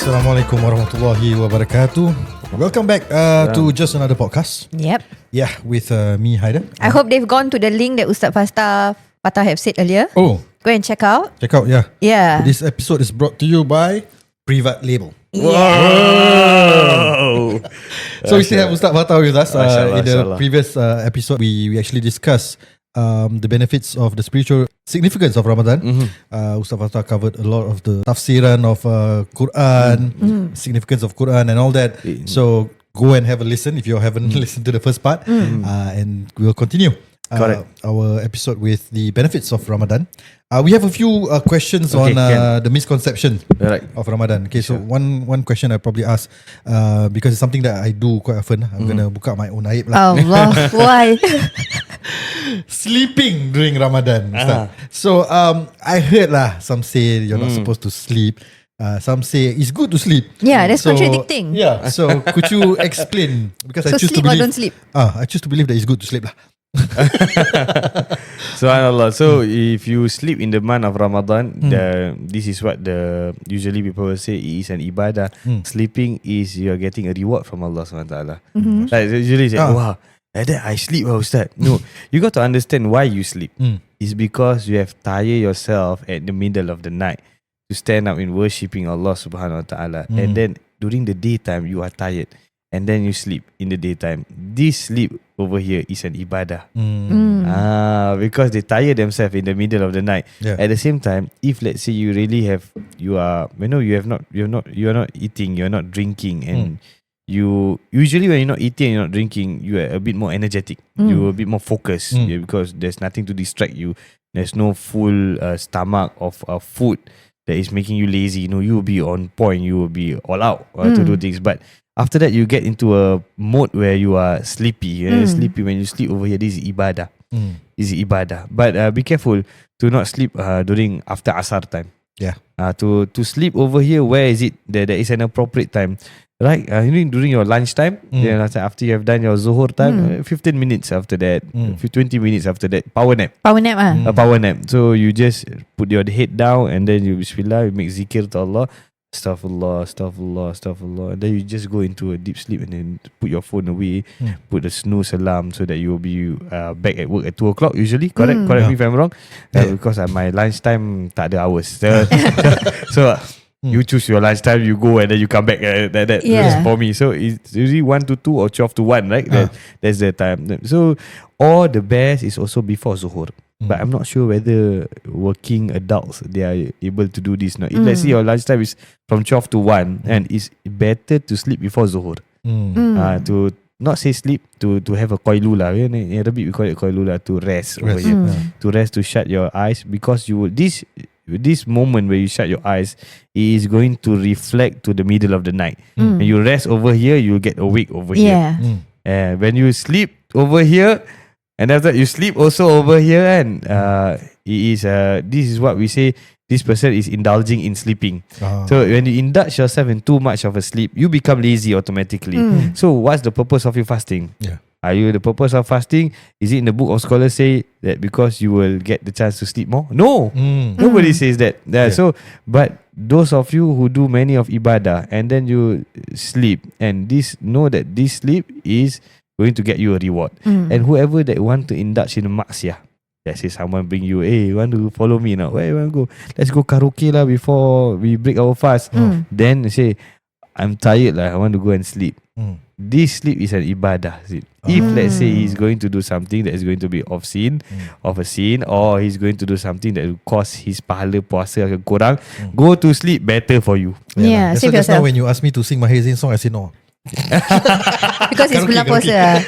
Assalamualaikum warahmatullahi wabarakatuh. Welcome back to Just Another podcast. Yep. Yeah, with me, Haider. I hope they've gone to the link that Ustaz Fattah have said earlier. Oh, Go and check out. check out, yeah. Yeah. This episode is brought to you by Privat Label. Wow. So we still have Ustaz Fattah with us. In the Mashallah. previous episode, we actually discussed the benefits of the spiritual significance of Ramadan. Ustaz Fattah covered a lot of the tafsiran of Quran, significance of Quran and all that. So go and have a listen if you haven't listened to the first part, and we'll continue our episode with the benefits of Ramadan. We have a few questions on the misconception of Ramadan. Okay, so one question I probably ask, because it's something that I do quite often. I'm gonna buka my own aib lah. Allah, why? Sleeping during Ramadan. Ustaz. So I heard lah, some say you're not supposed to sleep. Some say it's good to sleep. Yeah, that's contradicting. Yeah, so could you explain? Because I So choose to sleep or believe. don't sleep? I choose to believe that it's good to sleep lah. Subhanallah. So if you sleep in the month of Ramadan, this is what usually people will say, it is an ibadah. Sleeping is you are getting a reward from Allah SWT. Like usually say, wow, like that I sleep, Ustaz. No, you got to understand why you sleep. It's because you have tired yourself at the middle of the night to stand up in worshipping Allah Subhanahu Wa Taala, and then during the daytime you are tired, and then you sleep in the daytime. This sleep over here is an ibadah. Because they tire themselves in the middle of the night. Yeah. At the same time, if let's say you really you're not eating, you're not drinking, and you usually when you're not eating and you're not drinking, you are a bit more energetic. You're a bit more focused, because there's nothing to distract you. There's no full stomach of food that is making you lazy. You will be on point. You will be all out to do things. But after that, you get into a mode where you are sleepy. Sleepy when you sleep over here. This is ibadah. This is ibadah. But be careful to not sleep during after asar time. Yeah. To sleep over here, where is it? There is an appropriate time. Right? During your lunch time, then after you have done your zuhur time, 15 minutes after that, 20 minutes after that, power nap. Power nap A power nap. So you just put your head down and then you bismillah, you make zikir to Allah. Astaghfirullah, astaghfirullah, astaghfirullah. And then you just go into a deep sleep and then put your phone away, put the snooze alarm so that you will be back at work at 2 o'clock usually. Correct me if I'm wrong. Because my lunchtime tak ada hours. So you choose your lunchtime, you go and then you come back like that. That's for me. So it's usually 1 to 2 or 12 to 1, right? That's the time. So or the best is also before zuhur. But I'm not sure whether working adults, they are able to do this. Now, if let's say your lunchtime is from 12 to 1, and it's better to sleep before zuhur. To not say sleep, to have a qailula. In Arabic we call it qailula, to rest over here. To rest, to shut your eyes, because you will this moment where you shut your eyes, it is going to reflect to the middle of the night. When you rest over here, you'll get awake over here. When you sleep over here, and after that you sleep also over here, and this is what we say, this person is indulging in sleeping. So when you indulge yourself in too much of a sleep, you become lazy automatically. So what's the purpose of your fasting? Are you the purpose of fasting? Is it in the book of scholars say that because you will get the chance to sleep more? No, nobody says that. So, but those of you who do many of ibadah and then you sleep, and know that this sleep is going to get you a reward. And whoever that want to indulge in maksiyah, let's say someone bring you, hey, you want to follow me now? Where you want to go? Let's go karaoke lah before we break our fast. Then say, I'm tired lah, I want to go and sleep. This sleep is an ibadah. If let's say he's going to do something that is going to be of a sin, or he's going to do something that will cause his pahala puasa akan kurang, go to sleep, better for you. Yeah, so save just now yourself. when you asked me to sing my Hazin song, I said no. Because it's bulan puasa.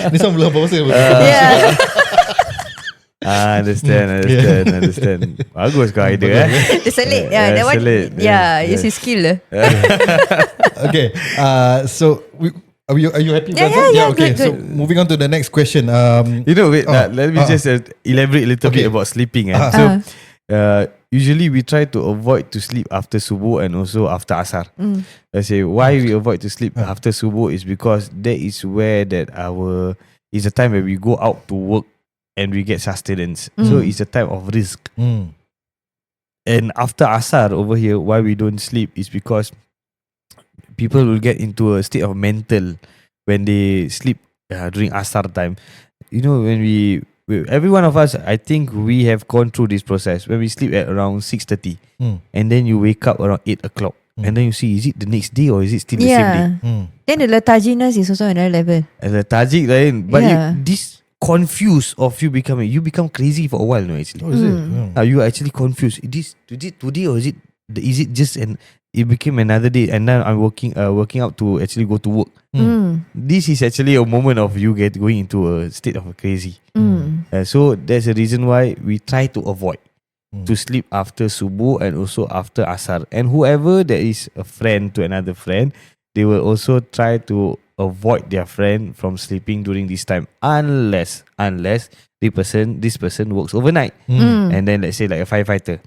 This one bulan puasa. Yeah. Understand. Bagus kau idea. The selit. That one. Selit. It's his skill. Okay. So are you happy? Yeah, Okay. good. So moving on to the next question. Wait. Let me just elaborate a little bit about sleeping. So usually we try to avoid to sleep after subuh and also after asar. Let's say why we avoid to sleep after subuh is because that is where is the time where we go out to work and we get sustenance. So it's a time of risk. And after Asar over here, why we don't sleep is because people will get into a state of mental when they sleep during Asar time. You know, when every one of us, I think we have gone through this process. When we sleep at around 6:30 and then you wake up around 8 o'clock and then you see, is it the next day or is it still the same day? Then the letharginess is also another level. Lethargic lain. But Yeah. this confused of you become crazy for a while, no, actually. Oh, is it? You are actually confused. Is it today or is it just it became another day and now I'm working out to actually go to work. This is actually a moment of you going into a state of crazy. So that's the reason why we try to avoid to sleep after subuh and also after asar. And whoever that is a friend to another friend, they will also try to avoid their friend from sleeping during this time unless this person works overnight and then let's say like a firefighter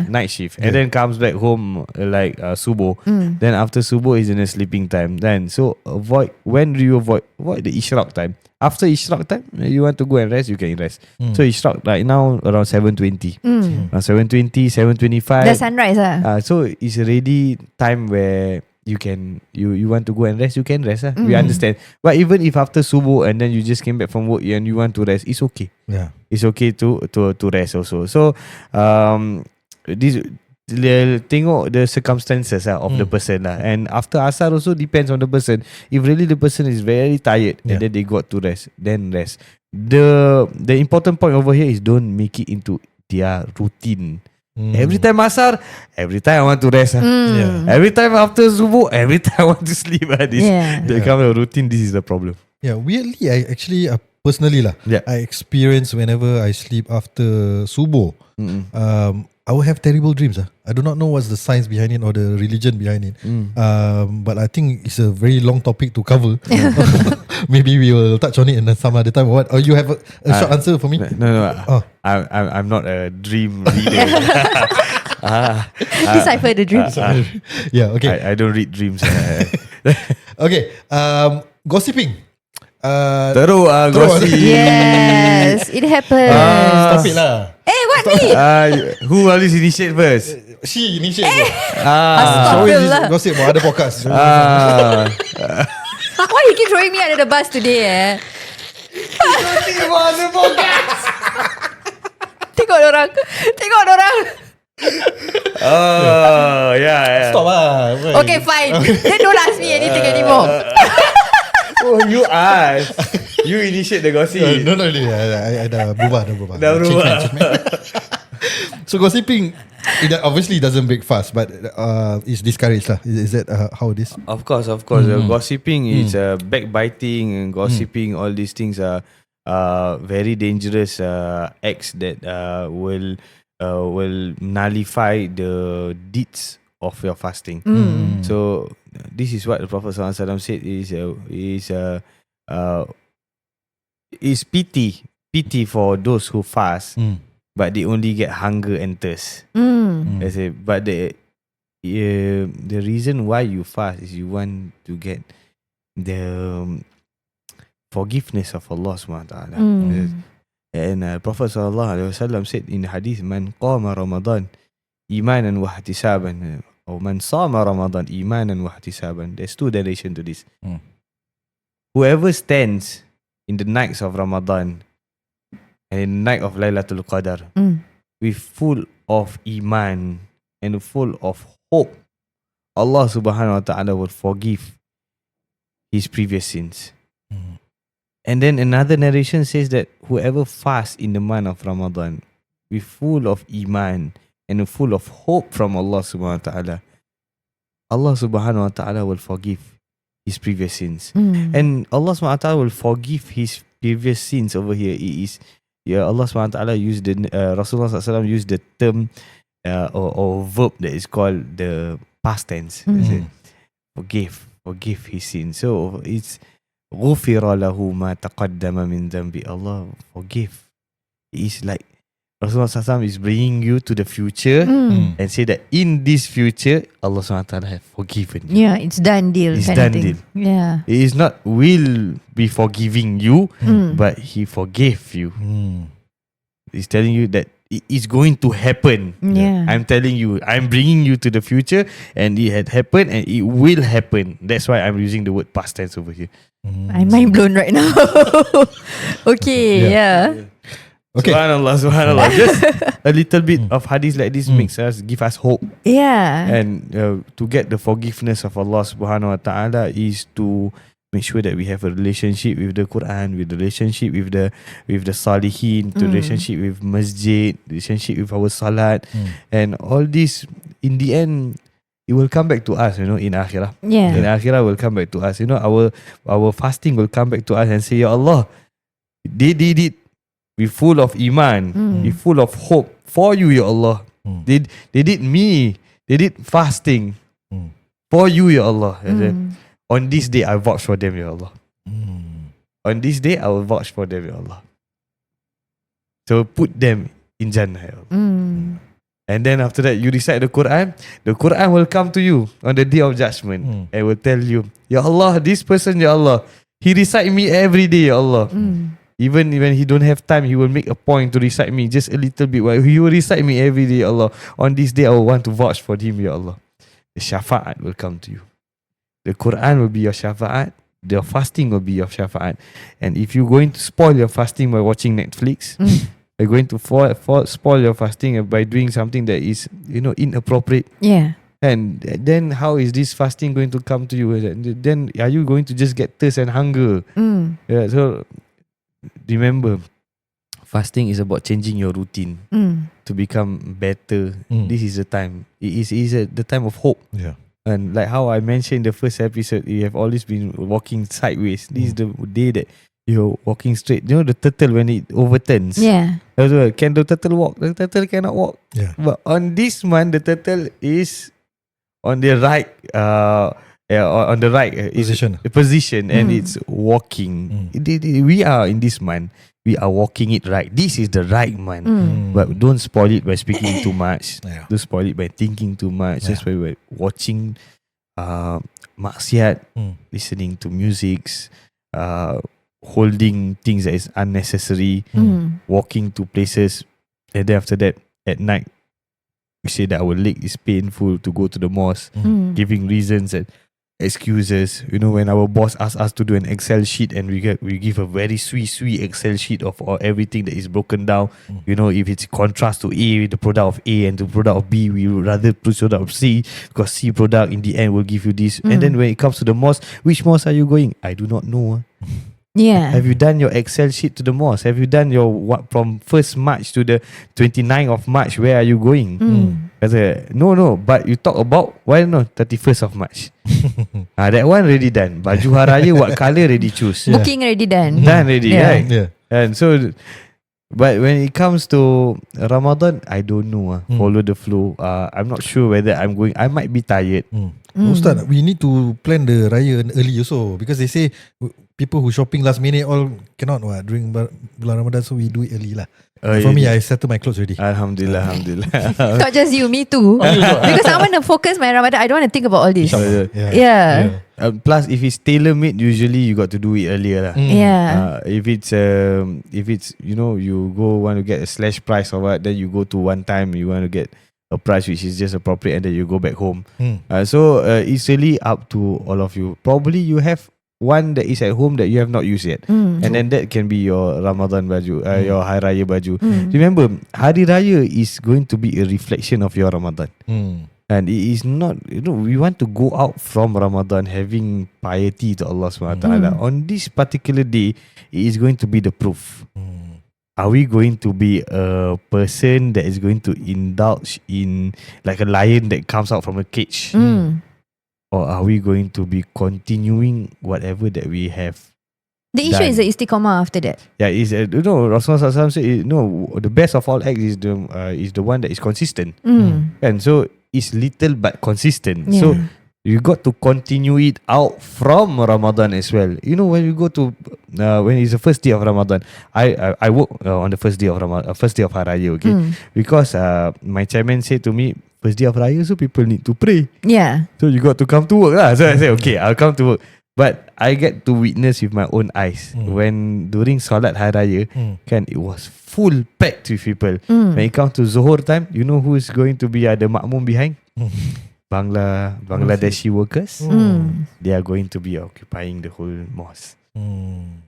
night shift and then comes back home like subuh. Then after subuh is in a sleeping time. Then so avoid the ishraq time. After ishraq time, you want to go and rest, you can rest. So ishraq right now around 7:20, 7:25. The sunrise So it's already time where you want to go and rest, you can rest. We understand. But even if after subuh and then you just came back from work and you want to rest, it's okay. Yeah. It's okay to rest also. So this tengok the circumstances of the person lah. And after asar also depends on the person. If really the person is very tired and then they got to rest, then rest. The important point over here is don't make it into their routine. Every time asar, every time I want to rest. Every time after subuh, every time I want to sleep. The kind of routine, this is the problem. Yeah, weirdly, I actually personally I experience whenever I sleep after subuh, I will have terrible dreams. I do not know what's the science behind it or the religion behind it. But I think it's a very long topic to cover. Maybe we will touch on it in some other time. What? Or you have a short answer for me? No. I'm not a dream reader. Decipher the dreams. Yeah, okay. I don't read dreams. Okay, gossiping. Teruk gossip. Yes, it happens. Stop it lah. What me? Who always initiate first? She initiate. Astagfirullah. Always gossip about other podcasts. Why you keep throwing me under the bus today? Tengok orang. Yeah. Stop lah. Okay, fine. Then don't ask me anything anymore. Oh, you ask. You initiate the gossip. No, really. I dah berubah. Dah berubah. Change. So gossiping, it obviously doesn't break fast, but it's discouraged lah. Is that how it is? Of course. Gossiping is backbiting and gossiping. All these things are very dangerous acts that will nullify the deeds of your fasting. So this is what the Prophet ﷺ said is pity for those who fast, but they only get hunger and thirst. I say, but the reason why you fast is you want to get the forgiveness of Allah SWT. And Prophet ﷺ said in the hadith, Man qama Ramadan imanan wa ihtisaban, or man sama Ramadan imanan wa ihtisaban. There's two narration to this. Whoever stands in the nights of Ramadan and in the night of Laylat Al-Qadr with full of iman and full of hope, Allah subhanahu wa ta'ala will forgive his previous sins. And then another narration says that whoever fasts in the month of Ramadan with full of iman and full of hope from Allah subhanahu wa ta'ala, Allah subhanahu wa ta'ala will forgive his previous sins. And Allah subhanahu wa ta'ala will forgive his previous sins over here. Allah subhanahu wa ta'ala used Rasulullah SAW used the term or verb that is called the past tense. Forgive his sins. So it's غُفِرَ لَهُ مَا تَقَدَّمَ مِنْ ذَنْبِ. Allah forgive. It's like Rasulullah SAW is bringing you to the future and say that in this future Allah SWT have forgiven you. Yeah, it's done deal. It's done deal. Yeah. It is not will be forgiving you, but He forgave you. He's telling you that it's going to happen. Yeah. I'm telling you, I'm bringing you to the future, and it had happened, and it will happen. That's why I'm using the word past tense over here. I'm mind blown right now. Okay, yeah. Okay. Subhanallah. Just a little bit of hadith like this makes us, give us hope. Yeah. And to get the forgiveness of Allah subhanahu wa ta'ala is to make sure that we have a relationship with the Quran, with the relationship with the salihin, to relationship with masjid, relationship with our salat, and all this in the end it will come back to us, in akhirah. Yeah. In akhirah will come back to us. Our fasting will come back to us and say, Ya Allah, they did it. We full of iman, we full of hope for you, Ya Allah. They did me. They did fasting for you, Ya Allah. And then, on this day, I vouch for them, Ya Allah. On this day, I will vouch for them, Ya Allah. So put them in Jannah, Ya Allah. And then after that, you recite the Quran will come to you on the day of judgment and will tell you, Ya Allah, this person, Ya Allah, he recite me every day, Ya Allah. Even when he don't have time, he will make a point to recite me just a little bit. While he will recite me every day, Ya Allah. On this day, I will want to vouch for him, Ya Allah. The shafa'at will come to you. The Quran will be your shafa'at. The fasting will be your shafa'at. And if you're going to spoil your fasting by watching Netflix, you're going to spoil your fasting by doing something that is, inappropriate. Yeah. And then how is this fasting going to come to you? Then are you going to just get thirst and hunger? Yeah. So remember, fasting is about changing your routine to become better. This is the time. It is the time of hope. Yeah. And like how I mentioned in the first episode, you have always been walking sideways. This is the day that you're walking straight. You know the turtle when it overturns? Yeah. Can the turtle walk? The turtle cannot walk. Yeah. But on this month, the turtle is on the right on the right position and it's walking. We are in this month, we are walking it right. This is the right month. But don't spoil it by speaking too much. Don't spoil it by thinking too much. Just by watching maksiat, listening to musics, holding things that is unnecessary, walking to places, and then after that at night we say that our leg is painful to go to the mosque, giving reasons and excuses. When our boss asks us to do an Excel sheet and we give a very sweet Excel sheet of everything that is broken down. If it's contrast to A, the product of A, and the product of B, we would rather put product of C, because C product in the end will give you this. And then when it comes to the mosque, which mosque are you going? I do not know. Yeah. Have you done your Excel sheet to the mosque? Have you done your from 1st March to the 29th of March? Where are you going? I said, no. But you talk about 31st of March. That one already done. Baju Haraya, what colour already choose? Booking already done. Done already, right? Yeah. And so, but when it comes to Ramadan, I don't know. Follow the flow. I'm not sure whether I'm going. I might be tired. Ustaz, we need to plan the Raya early also, because they say people who shopping last minute all cannot during bulan Ramadan, so we do it early lah. For me, I settle my clothes already. Alhamdulillah. Not just you, me too. Because I want to focus my Ramadan. I don't want to think about all this. Yeah. Plus, if it's tailor-made, usually you got to do it earlier lah. Yeah. If it's you want to get a slash price or what, then you go to one time, you want to get a price which is just appropriate, and then you go back home. So it's really up to all of you. Probably you have one that is at home that you have not used yet, and then that can be your Ramadan baju, your Hari Raya baju. Remember, Hari Raya is going to be a reflection of your Ramadan. And it is not, we want to go out from Ramadan having piety to Allah SWT. On this particular day, it is going to be the proof. Are we going to be a person that is going to indulge in like a lion that comes out from a cage? Or are we going to be continuing whatever that we have? The issue is the istiqamah after that. Yeah, Rasulullah SAW said, the best of all acts is the one that is consistent. And so it's little but consistent. Yeah. So you got to continue it out from Ramadan as well. When you go to when it's the first day of Ramadan, I work on the first day of Ramadan, first day of Hari Raya, okay? Because my chairman said to me, first day of Raya, so people need to pray. Yeah. So you got to come to work lah. So I said, okay, I'll come to work. But I get to witness with my own eyes when during Salat Hari Raya, kan, it was full packed with people. When it comes to Zuhur time, you know who is going to be the makmum behind? Bangladeshi workers. They are going to be occupying the whole mosque.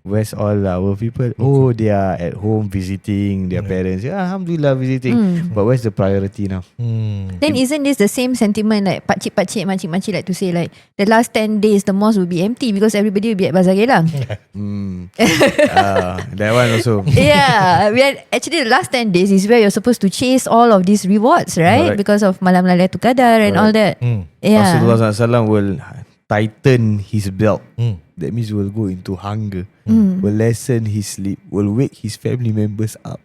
Where's all our people? Oh, they are at home visiting their parents. Yeah, Alhamdulillah visiting. But where's the priority now? Then isn't this the same sentiment like pakcik-pakcik, makcik-makcik like to say like the last 10 days the mosque will be empty because everybody will be at Bazar Gelang? That one also. Yeah, actually the last 10 days is where you're supposed to chase all of these rewards, right? Correct. Because of Malam Laylat Al-Qadr and all that. Yeah. Rasulullah SAW will tighten his belt. That means will go into hunger, will lessen his sleep, will wake his family members up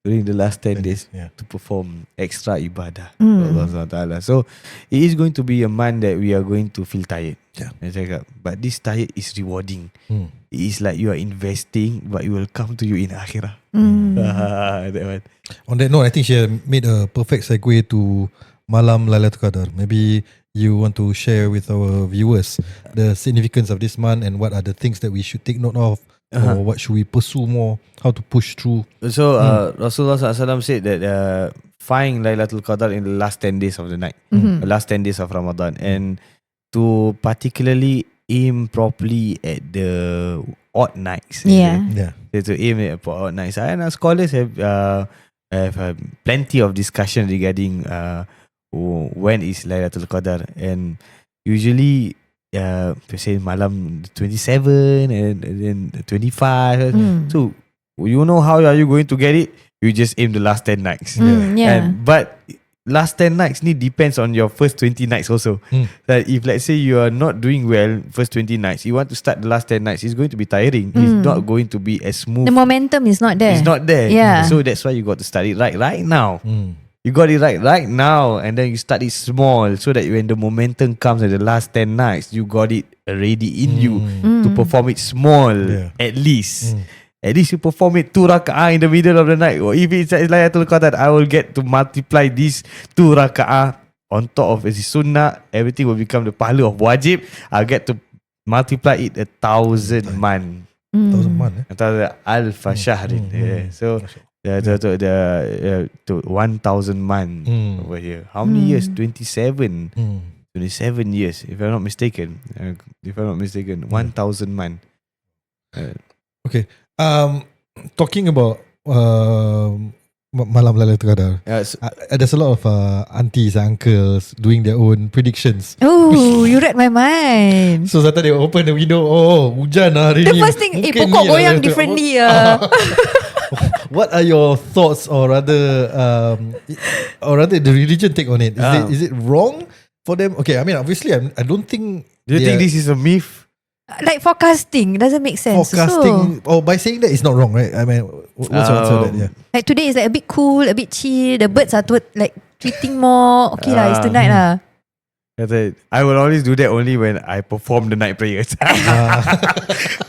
during the last 10 days to perform extra ibadah. Allah SWT. So it is going to be a month that we are going to feel tired. But this tired is rewarding. It is like you are investing, but it will come to you in akhirah. That one. On that note, I think she made a perfect segue to Malam Laylat Al-Qadr. Maybe you want to share with our viewers the significance of this month and what are the things that we should take note of, or what should we pursue more, how to push through. So Rasulullah SAW said that find Laylat Al-Qadr in the last 10 days of the night, the last 10 days of Ramadan, and to particularly aim properly at the odd nights. To aim at odd nights. And scholars have plenty of discussion regarding when is Laylat Al-Qadr, and usually say malam 27 and then 25. So you know how are you going to get it? You just aim the last 10 nights. But last 10 nights depends on your first 20 nights also. That if let's say you are not doing well first 20 nights, you want to start the last 10 nights, it's going to be tiring. It's not going to be as smooth. The momentum is not there. It's not there. Yeah. So that's why you got to start it right now. You got it right now, and then you start it small so that when the momentum comes at the last 10 nights, you got it already in you to perform it small at least. At least you perform it 2 raka'ah in the middle of the night. Or if it's Laylat Al-Qadr, I will get to multiply these 2 raka'ah on top of the sunnah. Everything will become the pahala of wajib. I'll get to multiply it 1,000 man. 1,000 month. 1,000 shahrin. So to 1,000 man over here. How many years? 27. 27 years, if I'm not mistaken. 1,000 man. Okay. Talking about Malam Laylat Al-Qadr, there's a lot of aunties and uncles doing their own predictions. Oh, you read my mind. So Zata they open the window. Oh, hujan hari The ni. first thing, Mungkin pokok ni goyang lah. differently. What are your thoughts, or rather the religion take on it? Is it wrong for them? Okay, I mean obviously I don't think. Do you think this is a myth? Like forecasting doesn't make sense. Forecasting, by saying that it's not wrong, right? I mean, what's your answer to that? Yeah. Like today is like a bit cool, a bit chill. The birds are like tweeting more. Okay lah, it's tonight lah. I will always do that only when I perform the night prayers.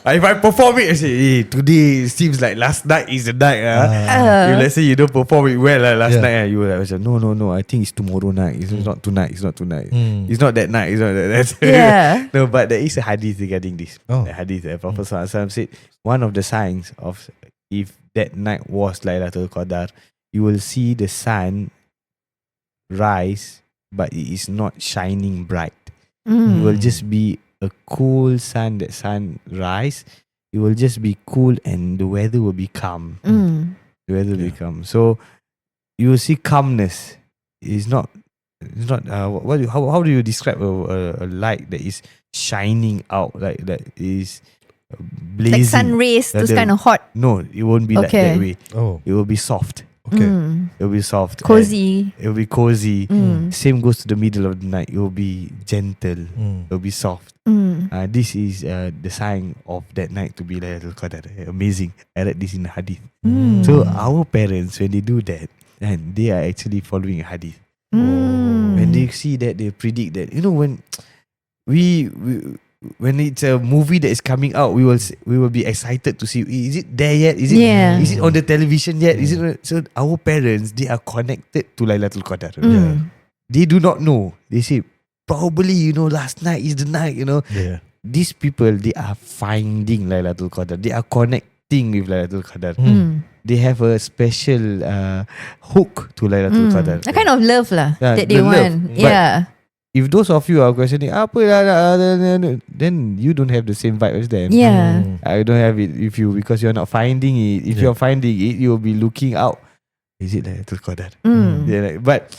If I perform it, I say, hey, today seems like last night is the night. If let's say you don't perform it well last night, you will like, no, I think it's tomorrow night. It's not tonight. It's not tonight. It's not that night. It's not that. Yeah. No, but there is a hadith regarding this. The hadith, Prophet ﷺ said, one of the signs of if that night was Laylat Al-Qadr, you will see the sun rise, but it is not shining bright. It will just be a cool sun. That sun rise, it will just be cool, and the weather will be calm. The weather will be calm. So you will see calmness. It's not. How do you describe a light that is shining out, like that is blazing? Like sun rays, those kind of hot. No, it won't be like that way. It will be soft. Okay. It will be soft. Cozy. It will be cozy. Same goes to the middle of the night. It will be gentle. It will be soft. This is the sign of that night to be Laylat Al-Qadr. Amazing. I read this in the hadith. So our parents, when they do that, and they are actually following a hadith. When they see that, they predict that. You know, when when it's a movie that is coming out, we will be excited to see, is it there yet? Is it on the television yet? Is it? So our parents, they are connected to Laylat Al-Qadr. They do not know. They say probably last night is the night. these people, they are finding Laylatul Qadr. They are connecting with Laylatul Qadr. They have a special hook to Laylatul Qadr. A kind of love lah that they the love. want. But Yeah. if those of you are questioning, apa lah, then you don't have the same vibe as them. Yeah. I don't have it because you're not finding it. If you're finding it, you'll be looking out. Is it Laylatul Qadr? Yeah, but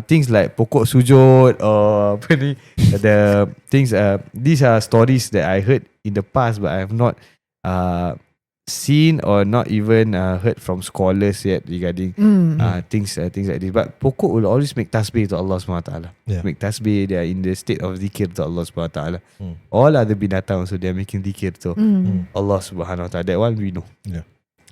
things like pokok sujud or apa ni, the things, these are stories that I heard in the past, but I have not seen or not even heard from scholars yet regarding things like this. But pokok will always make tasbih to Allah SWT. Make tasbih, they are in the state of zikir to Allah SWT. All other binatang also, they are making zikir to Allah SWT. That one we know.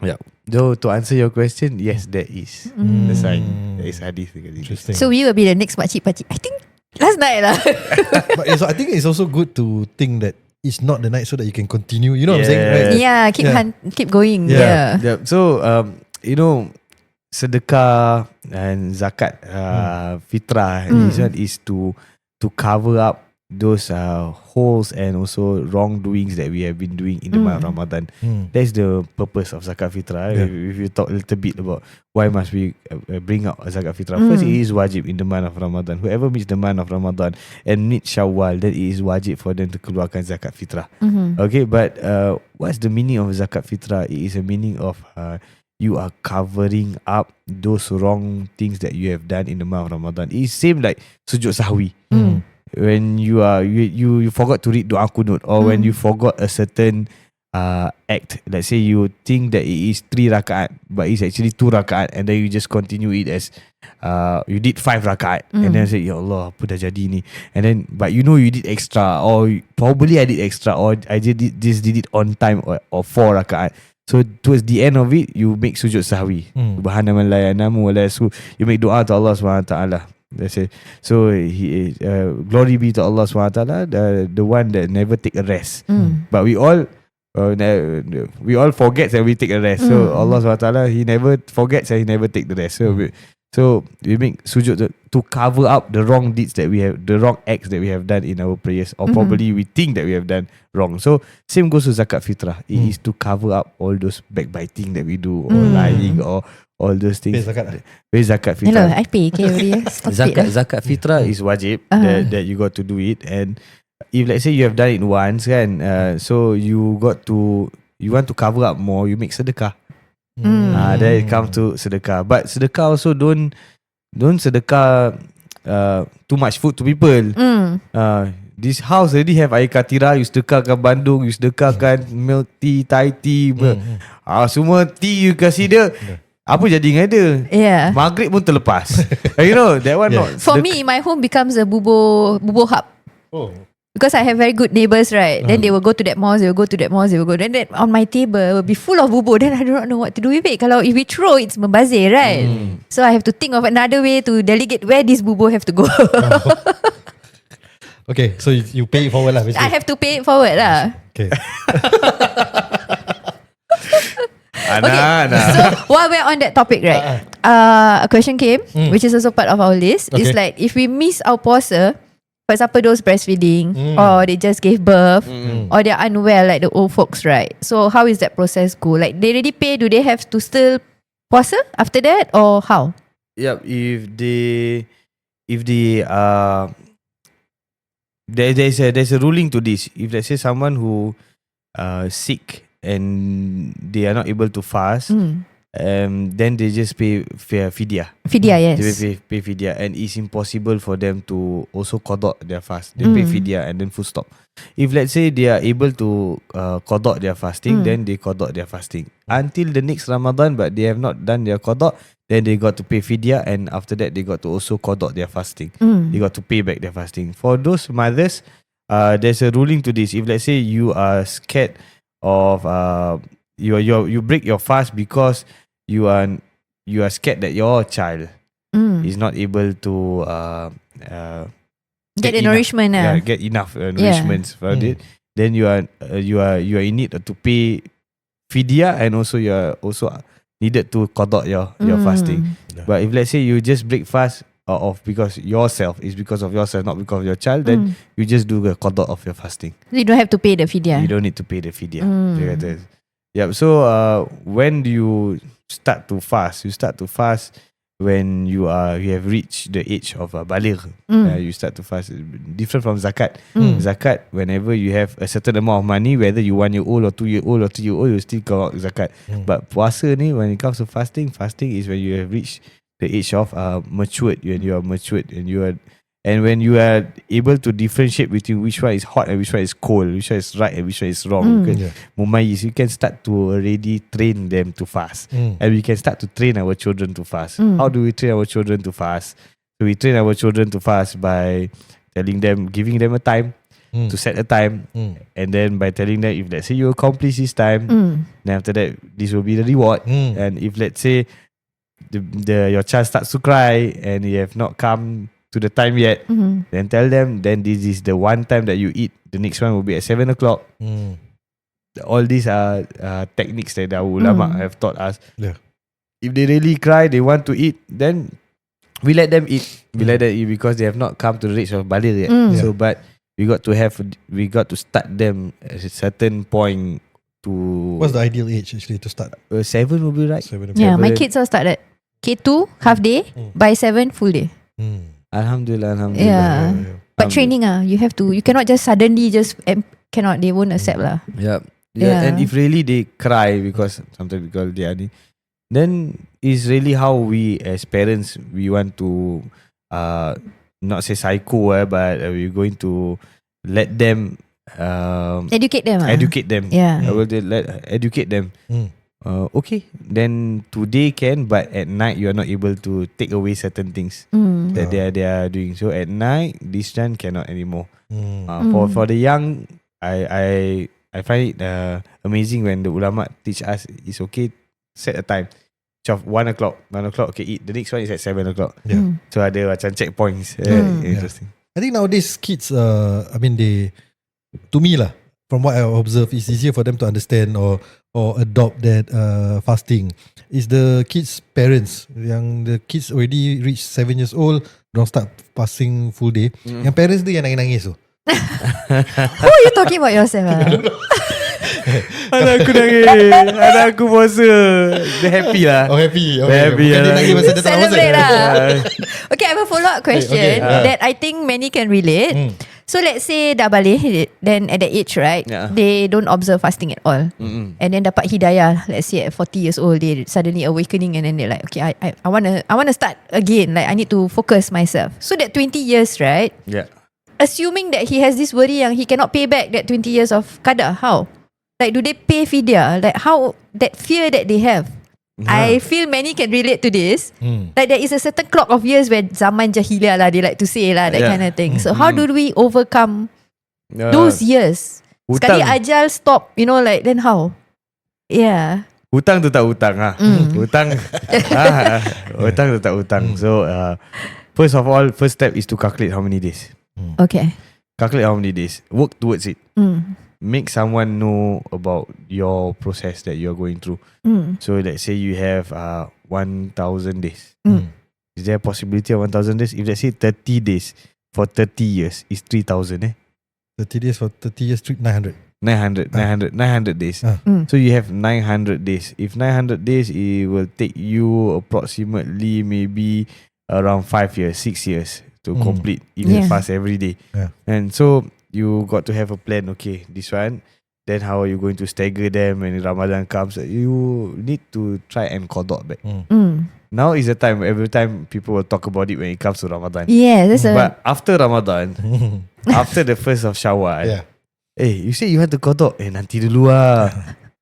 Yeah. Though to answer your question, yes, there is the sign. There is hadith. Interesting. So we will be the next pakcik-pakcik. I think last night lah. But I think it's also good to think that it's not the night so that you can continue. You know what I'm saying, right? Yeah, keep going. Yeah. So sedekah and zakat fitrah, this one is to cover up those holes and also wrongdoings that we have been doing in the month of Ramadan. That's the purpose of zakat fitrah. If you talk a little bit about why must we bring out zakat fitrah, first, it is wajib in the month of Ramadan. Whoever meets the month of Ramadan and meets Shawwal, then it is wajib for them to keluarkan zakat fitrah. Okay, but what's the meaning of zakat fitrah? It is a meaning of you are covering up those wrong things that you have done in the month of Ramadan. It's same like sujud sahwi. When you forgot to read doa kunut, or when you forgot a certain act. Let's say you think that it is 3 rakaat, but it's actually 2 rakaat, and then you just continue it as you did 5 rakaat, and then say, Ya Allah, apa dah jadi ni? And then, but you know you did extra, or probably I did extra, or I did it on time, or 4 rakaat. So towards the end of it, you make sujud sahwi. Subhanallahi la yanamu wa la yasu. You make dua to Allah SWT. That's it. So glory be to Allah SWT, the one that never take a rest. But we all forget that we take a rest. So Allah SWT, He never forgets and He never take the rest. So we make sujud to cover up the wrong deeds that we have, the wrong acts that we have done in our prayers, or probably we think that we have done wrong. So same goes to zakat fitrah. It is to cover up all those backbiting that we do, or lying, or all those things. Pay zakat fitrah. Hello, I pay. Okay, zakat fitrah is wajib, that you got to do it. And if let's say you have done it once, so you want to cover up more, you make sedekah. Then it comes to sedekah. But sedekah also don't sedekah too much food to people. This house already have air katira, you sedekahkan bandung, you sedekahkan milk tea, Thai tea, semua tea you kasih dia. Apa jadi dengan dia? Maghrib pun terlepas. You know, that one not. For me, my home becomes a bubo hub. Because I have very good neighbours, right? Then they will go to that mosque, they will go to that mosque, they will go. Then that on my table will be full of bubo. Then I do not know what to do with it. Kalau if we throw, it's membazir, right? So I have to think of another way to delegate where this bubo have to go. Okay, so you pay it forward lah. I have to pay it forward lah. Okay. So while we're on that topic, right? A question came, which is also part of our list. Okay. It's like if we miss our puasa, for example, those breastfeeding, or they just gave birth, or they're unwell, like the old folks, right? So how is that process go? Like they already pay, do they have to still puasa after that, or how? Yep, if they there's a ruling to this. If let's say someone who sick and they are not able to fast, then they just pay fidyah. Fidyah, yes. They pay fidyah, and it's impossible for them to also qada their fast. They pay fidyah and then full stop. If let's say they are able to qada their fasting, then they qada their fasting until the next Ramadan, but they have not done their qada, then they got to pay fidyah, and after that they got to also qada their fasting. They got to pay back their fasting. For those mothers, there's a ruling to this. If let's say you are scared of you break your fast because you are scared that your child is not able to get the nourishment, get enough nourishment for it, then you are in need to pay fidyah, and also you are also needed to qada your fasting. But if let's say you just break fast of because yourself, it's because of yourself, not because of your child, then you just do the qada of your fasting. You don't have to pay the fidya. You don't need to pay the fidya. Yeah. So when do you start to fast? You start to fast when you have reached the age of baligh. You start to fast. Different from zakat. Zakat, whenever you have a certain amount of money, whether you 1 year old or 2 year old or 3 year old, you still go out zakat. But puasa ni, when it comes to fasting is when you have reached the age of matured. When you are matured and when you are able to differentiate between which one is hot and which one is cold, which one is right and which one is wrong. Mumayyiz, you can start to already train them to fast. And we can start to train our children to fast. How do we train our children to fast? So we train our children to fast by telling them, giving them a time, to set a time, and then by telling them, if let's say you accomplish this time, then after that this will be the reward. And if let's say your child starts to cry and you have not come to the time yet, then tell them, then this is the one time that you eat. The next one will be at 7 o'clock. All these are techniques that our ulama have taught us. If they really cry, they want to eat, then we let them eat. We let them eat because they have not come to the age of baligh yet. So, but we got to start them at a certain point to. What's the ideal age actually to start? 7 will be right. 7. Yeah, my kids all start at K2 half day, by 7 full day. Alhamdulillah. Yeah. But training you have to. You cannot just suddenly cannot. They won't accept lah. Yeah. Yeah. And if really they cry because sometimes because they are, then it's really how we as parents, we want to not say psycho, but we're going to let them educate them. Educate them. Yeah. I will educate them. Okay, then today can, but at night you are not able to take away certain things that they are doing. So at night, this one cannot anymore. For the young, I find it amazing when the ulama teach us it's okay, set a time. 1 o'clock, okay, eat. The next one is at 7 o'clock. So ada macam checkpoints. Interesting. I think nowadays kids, to me lah, from what I observe, it's easier for them to understand or adopt that fasting. Is the kids' parents, yang the kids already reach 7 years old, don't start fasting full day. Yang parents dia yang nangis-nangis tu. Who are you talking about yourself? Anak aku nangis, anak aku puasa. Dia happy lah. Oh happy. Okay. Happy Bukan dia nangis masa dia tak puasa. Celebrate lah. Okay, I have a follow-up question that I think many can relate. So let's say dah balik, then at that age, right, they don't observe fasting at all. And then dapat hidayah, let's say at 40 years old, they suddenly awakening and then they're like, okay, I wanna start again. Like I need to focus myself. So that 20 years, right? Yeah. Assuming that he has this worry yang he cannot pay back that 20 years of qada, how? Like do they pay fidya? Like how, that fear that they have? I feel many can relate to this. Like there is a certain clock of years where zaman jahiliah lah, they like to say lah, that kind of thing. So how do we overcome those years? Sekali ajal stop, like then how? Yeah. Hutang tu tak hutang Hutang hutang tu tak hutang. So first of all, first step is to calculate how many days. Okay. Calculate how many days. Work towards it. Make someone know about your process that you're going through. So let's say you have 1,000 days. Is there a possibility of 1,000 days? If let's say 30 days for 30 years is 3,000 30 days for 30 years, 900. 900 days. So you have 900 days. If 900 days, it will take you approximately maybe around 5 years, 6 years to complete even fast every day. And so you got to have a plan. Okay, this one. Then how are you going to stagger them when Ramadan comes? You need to try and qada back. Now is the time. Every time people will talk about it when it comes to Ramadan. Yeah, but after Ramadan, after the first of Shawwal, you say you want to qada. Nanti dulu lah.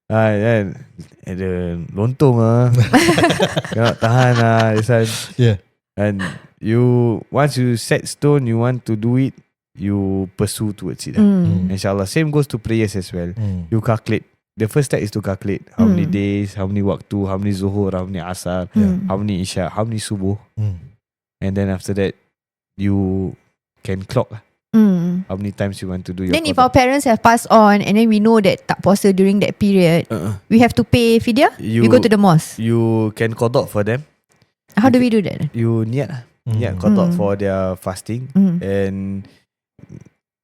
Ada lontong cannot tahan this one. Yeah. And you once you set stone, you want to do it, you pursue towards it. Inshallah. Same goes to prayers as well. You calculate. The first step is to calculate how many days, how many waktu, how many zuhur, how many asar, how many isya, how many subuh. And then after that, you can clock how many times you want to do your Then if our parents have passed on and then we know that tak puasa during that period, we have to pay fidya? We go to the mosque. You can qada for them. How do we do that? You niat lah. Yeah, qada for their fasting. And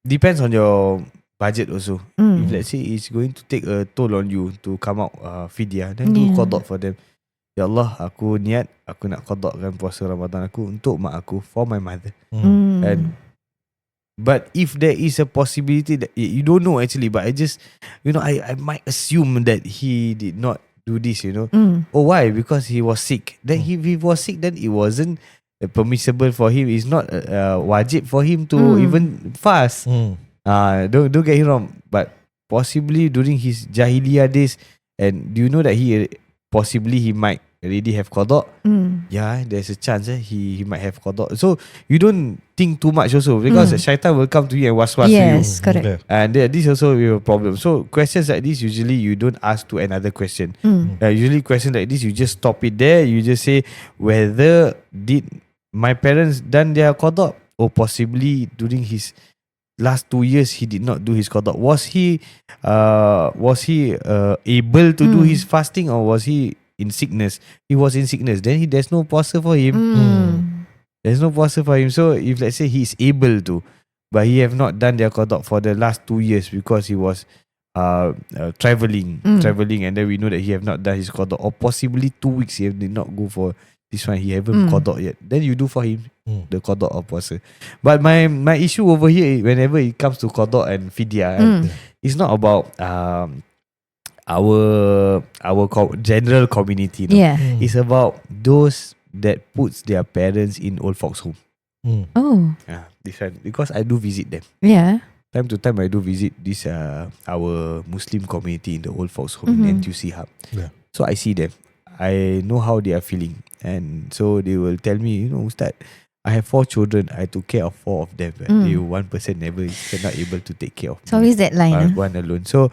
depends on your budget also. If let's say it's going to take a toll on you to come out fidyah, then do qada for them. Ya Allah, aku niat aku nak qadakan puasa Ramadan aku untuk mak aku, for my mother. And but if there is a possibility that you don't know actually, but I just I might assume that he did not do this, Oh, why? Because he was sick. Then if he was sick, then it wasn't permissible for him. It's not wajib for him to even fast. Don't get him wrong, but possibly during his jahiliyah days, and do you know that he might already have qada? Yeah, there's a chance he might have qada. So you don't think too much also, because the shaitan will come to you and waswas to you. Yes, correct. And this also will be a problem. So questions like this, usually you don't ask to another question. Usually questions like this, you just stop it there. You just say, whether did my parents done their qada, or possibly during his last 2 years he did not do his qada. Was he able to do his fasting, or was he in sickness? He was in sickness. Then there's no puasa for him. There's no puasa for him. So if let's say he's able to, but he have not done their qada for the last 2 years because he was traveling, and then we know that he have not done his qada, or possibly 2 weeks he did not go for this one, he haven't qada yet. Then you do for him the qada of puasa. But my issue over here, whenever it comes to qada and fidyah, it's not about our general community. It's about those that puts their parents in old folks home. Oh. This one, because I do visit them. Yeah. Time to time I do visit this our Muslim community in the old folks home in NTUC Hub. So I see them. I know how they are feeling, and so they will tell me, Ustaz, I have 4 children. I took care of 4 of them. But one person never cannot able to take care of. It's always that line. One alone. So,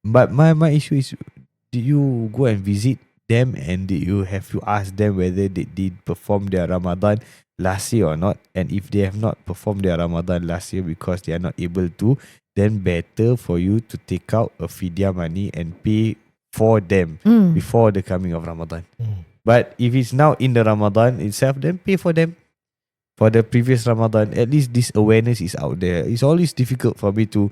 but my issue is, did you go and visit them, and did you have to ask them whether they did perform their Ramadan last year or not? And if they have not performed their Ramadan last year because they are not able to, then better for you to take out a fidyah money and pay for them before the coming of Ramadan. But if it's now in the Ramadan itself, then pay for them for the previous Ramadan. At least this awareness is out there. It's always difficult for me to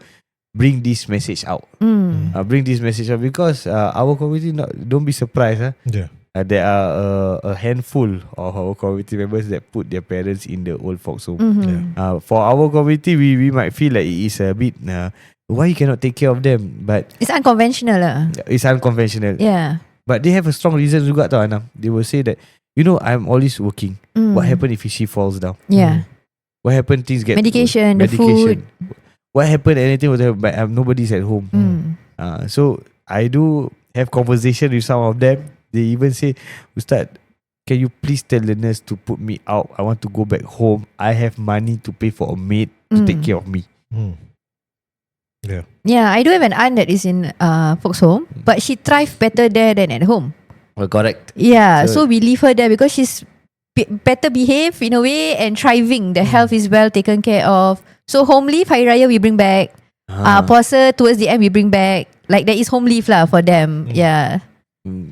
bring this message out. Bring this message out, because our community, don't be surprised. There are a handful of our community members that put their parents in the old folks home. For our community, we might feel like it is a bit why you cannot take care of them, but it's unconventional lah. It's unconventional. Yeah. But they have a strong reason juga tau, Anam. They will say that, I'm always working. What happen if she falls down? Yeah. What happen things get medication, the food. What happen, anything will happen, but nobody's at home. So I do have conversation with some of them. They even say, Ustaz, can you please tell the nurse to put me out? I want to go back home. I have money to pay for a maid to take care of me. Yeah, I do have an aunt that is in folks home, but she thrives better there than at home. Well, correct. Yeah, so we leave her there because she's better behaved in a way and thriving. The health is well taken care of. So home leave, Hari Raya we bring back. Puasa towards the end we bring back. Like there is home leave lah for them. Yeah.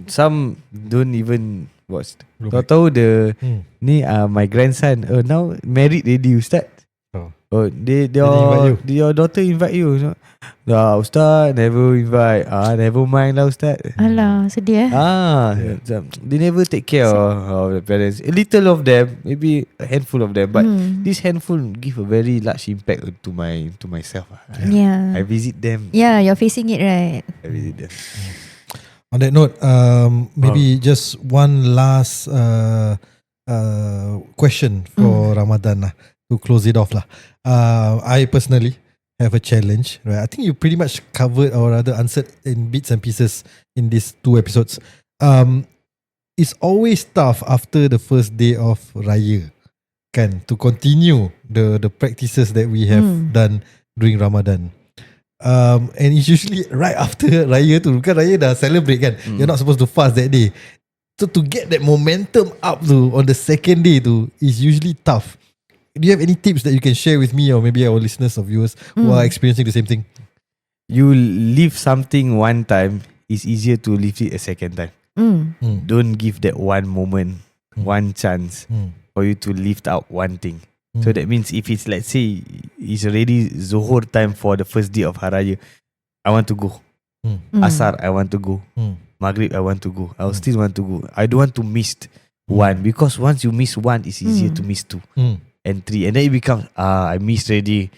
Some don't even watch. Tahu the ni my grandson now married already, Ustaz. Your daughter invite you. Ustaz never invite. Never mind lah, Ustaz. Alah, sedih They never take care of the parents. A little of them, maybe a handful of them, but this handful give a very large impact to myself. Yeah. I visit them. Yeah, you're facing it, right? I visit them. On that note, maybe just one last question for Ramadan lah, to close it off lah. I personally have a challenge, right? I think you pretty much covered, or rather answered in bits and pieces in these 2 episodes. It's always tough after the first day of Raya, kan, to continue the practices that we have done during Ramadan. And it's usually right after Raya tu, kan Raya dah celebrate kan, you're not supposed to fast that day. So to get that momentum up tu on the second day tu is usually tough. Do you have any tips that you can share with me, or maybe our listeners or viewers who are experiencing the same thing? You leave something one time, it's easier to leave it a second time. Don't give that one moment, one chance. for you to lift out one thing. So that means if it's, let's say, it's already Zuhur time for the first day of Haraya, I want to go. Asar, I want to go. Maghrib, I want to go. I will still want to go. I don't want to miss one, because once you miss one, it's easier to miss two and three, and then it becomes I missed already.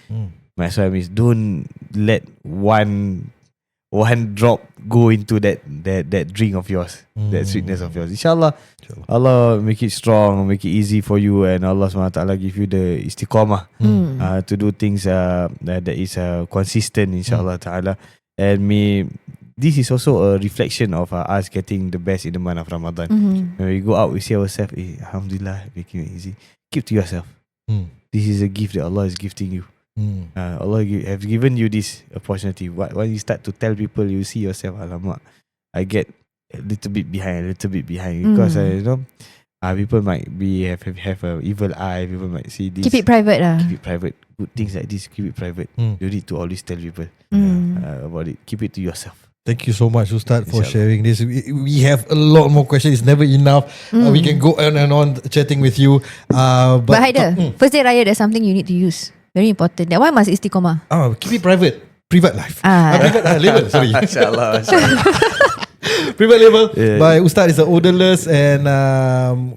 Might as well I miss. Don't let one drop go into that drink of yours, that sweetness of yours. Inshallah, Allah make it strong, make it easy for you, and Allah SWT give you the istiqamah to do things that is consistent, inshallah ta'ala. And this is also a reflection of us getting the best in the month of Ramadan. When we go out, we see ourselves, Alhamdulillah, making it easy. Keep to yourself. This is a gift that Allah is gifting you. Allah have given you this opportunity. When you start to tell people, you see yourself, alamak, I get a little bit behind, because people might have a evil eye. People might see this. Keep it private Keep it private. Good things like this, keep it private. You need to always tell people about it. Keep it to yourself. Thank you so much, Ustaz, for sharing this. We have a lot more questions. It's never enough. We can go on and on chatting with you. But Haider, first day Raya, there's something you need to use. Very important. That one must istiqomah. Keep it private. Privat life. Privat label, sorry. Mashallah. Privat Label by Ustaz is the odorless and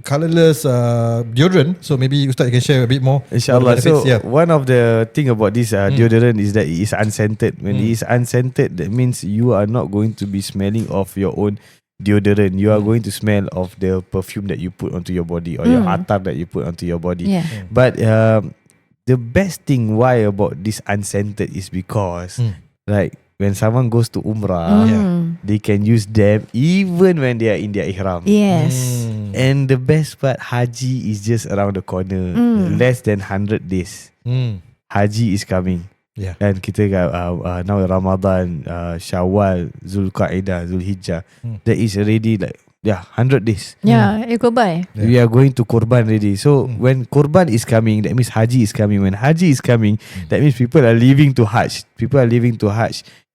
colorless deodorant. So maybe Ustaz can share a bit more. Inshallah. So one of the thing about this deodorant is that it is unscented. When it is unscented, that means you are not going to be smelling of your own deodorant. You are going to smell of the perfume that you put onto your body, or your attar that you put onto your body. But the best thing why about this unscented is because like when someone goes to Umrah, they can use them even when they are in their ihram. Yes. And the best part, Haji is just around the corner. Less than 100 days. Haji is coming. And kita now Ramadan, Shawwal, Zulqa'dah, Zulhijjah. That is already like 100 days. You go by. We are going to Korban already. So when Korban is coming, that means Haji is coming. When Haji is coming, that means people are leaving to Hajj.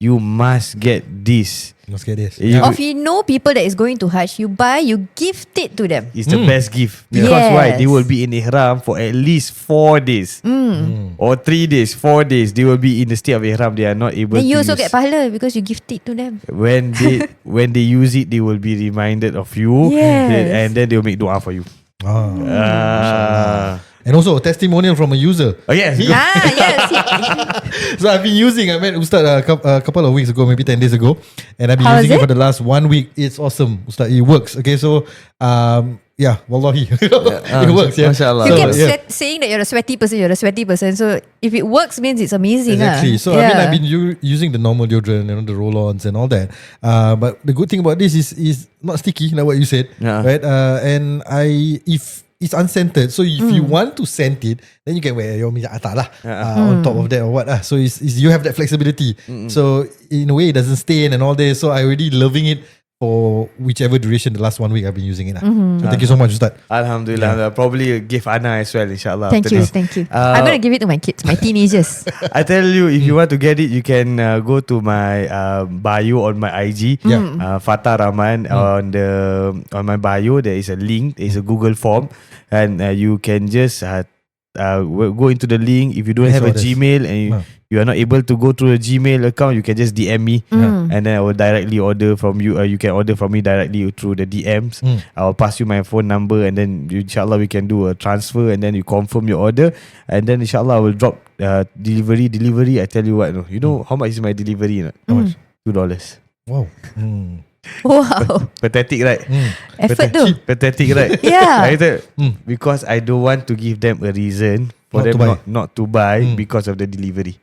You must get this. Must get this. Or if you know people that is going to Hajj, you buy, you gift it to them. It's the best gift. Because why? They will be in Ihram for at least 4 days. Or 3 days, 4 days. They will be in the state of Ihram. They are not able then to you also use. get pahala because you gift it to them. When they use it, they will be reminded of you. And then they will make dua for you. And also a testimonial from a user. Oh yes. Yes. So I've been using, I met Ustaz a couple of weeks ago, maybe 10 days ago, and I've been How using is it it? for the last 1 week. It's awesome, Ustaz. It works. Okay, so wallahi. It works. Mashallah. You So, keep saying that you're a sweaty person. So if it works, means it's amazing. Exactly. So I mean, I've been using the normal deodorant, the roll-ons and all that. But the good thing about this is not sticky, like what you said, right? And if it's unscented, so if you want to scent it, then you can wear your minyak atar lah on top of that or what. So it's you have that flexibility. So in a way, it doesn't stain and all this. So I already loving it for whichever duration. The last 1 week I've been using it. So thank you so much, Ustaz. Alhamdulillah. I'll probably give Ana as well, inshallah. Thank after you. this. Thank you. I'm going to give it to my kids, my teenagers. I tell you, if you want to get it, you can go to my bio on my IG. Fattah Rahman on my bio. There is a link. There is a Google form, and you can just go into the link. If you don't have a Gmail and you are not able to go through a Gmail account, you can just DM me, and then I will directly order from you. You can order from me directly through the DMs. I will pass you my phone number, and then inshallah we can do a transfer, and then you confirm your order, and then inshallah I will drop delivery. I tell you what, you know how much is my delivery? How much? $2. Wow. Wow. Pathetic, right? Effort tu. Pathetic, right? Because I don't want to give them a reason for them not to buy because of the delivery.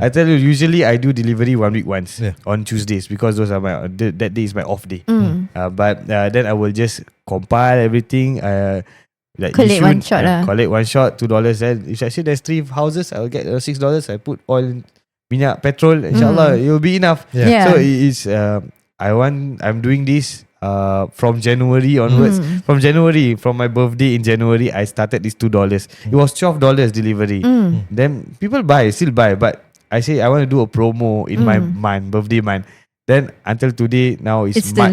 I tell you, usually I do delivery 1 week once on Tuesdays, because those are that day is my off day. But then I will just compile everything. Like Collect one shot collect one shot, $2. And if I say there's 3 houses, I will get $6. I put oil, minyak, petrol. Inshallah, it will be enough. So it is. I'm doing this from January onwards. From my birthday in January, I started this $2. It was $12 delivery. Then people still buy. But I say I want to do a promo in my birthday month. Then until today, now it's still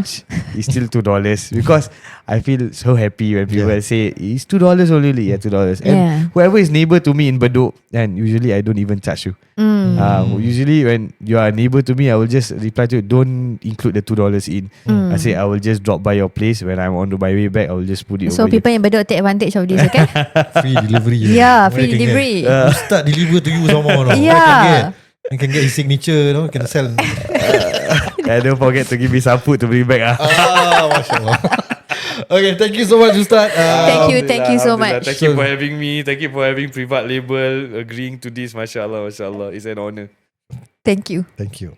$2 because I feel so happy when people say it's $2 only. Yeah, $2. And whoever is neighbor to me in Bedok, and usually I don't even charge you. Usually when you are a neighbor to me, I will just reply to you, don't include the $2 in. I say I will just drop by your place when I'm on my way back. I will just put it So over people in Bedok take advantage of this, okay? Free delivery. Yeah, free delivery. Ustaz deliver to you some more. Yeah. You can get his signature, can sell. And don't forget to give me some food to bring back. MashaAllah. Okay, thank you so much, Ustaz. Thank you so much. Thank you for having me. Thank you for having Privat Label agreeing to this. MashaAllah, MashaAllah. It's an honor. Thank you. Thank you.